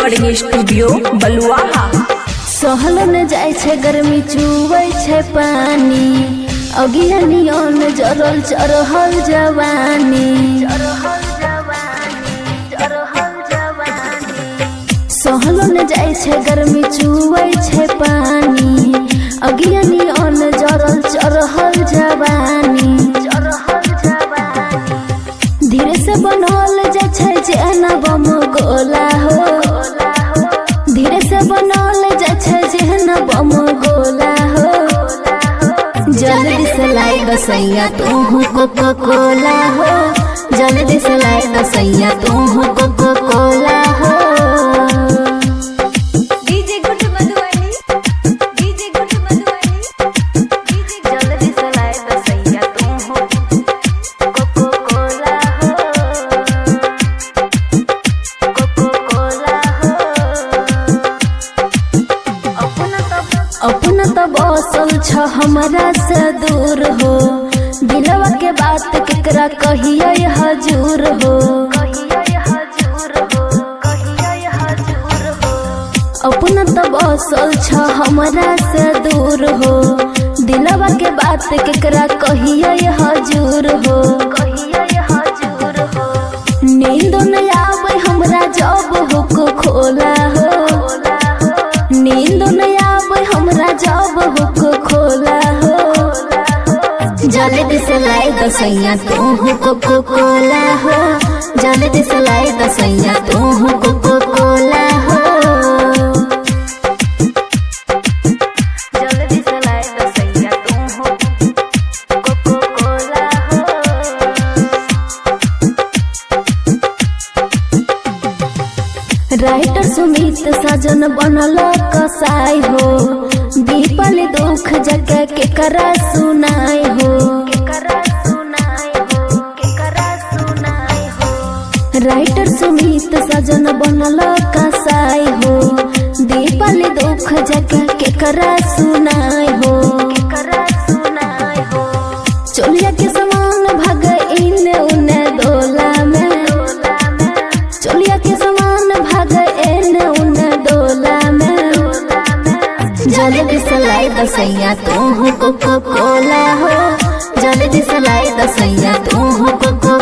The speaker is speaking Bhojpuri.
रिकॉर्डिंग स्टूडियो बलुआहा। सहल न जाय छे गर्मी चुबै छे पानी, अगियानियन जरल चरहल जवानी। सहल न जाय छे गर्मी चुबै छे पानी, अगियानियन जरल चरहल जवानी। धीरे से बनल जाय छे जेना बम गोला हो, धीरे से बनल जाय छे जेना बम गोला हो। जल्दी से लाई दसैया तू कोको कोला हो, जल्दी से लाई दसैया तू कोको कोला हो। DJ good Madhubani, DJ good Madhubani, जल्दी से लाई दसैया तू कोको कोला हो, कोको कोला हो। अपना तो बसल छ हमरा से दूर हो, दिलवा के बात केकरा कहिए हजूर हो। अपना तो बसल छ हमरा से दूर हो, दिलवा के बात केकरा कहिए हजूर हो। नींद न आवे हमरा जब हुक खोला हो, नींद न आवे हमरा जब हुक खोला हो। जल्दी से लाई दसैया तू कोको कोला हो, जल्दी से लाई दसैया तू कोको कोला हो। जल्दी से लाई दसैया तू कोको कोला हो। राइटर सुमित साजन बनल कसाई हो, दीपल दुख जगह केकरा सुनाई हो। राइटर सुमित साजन बनल कसाई हो, दीपल दुख जगह केकरा सुनाई हो। चोलिया के समान भग इने उने डोला में, चोलिया के समान भाग एने उने डोला में। जल्दी से लाई दसैया तू कोको कोला हो, जल्दी से लाई दसैया तू कोको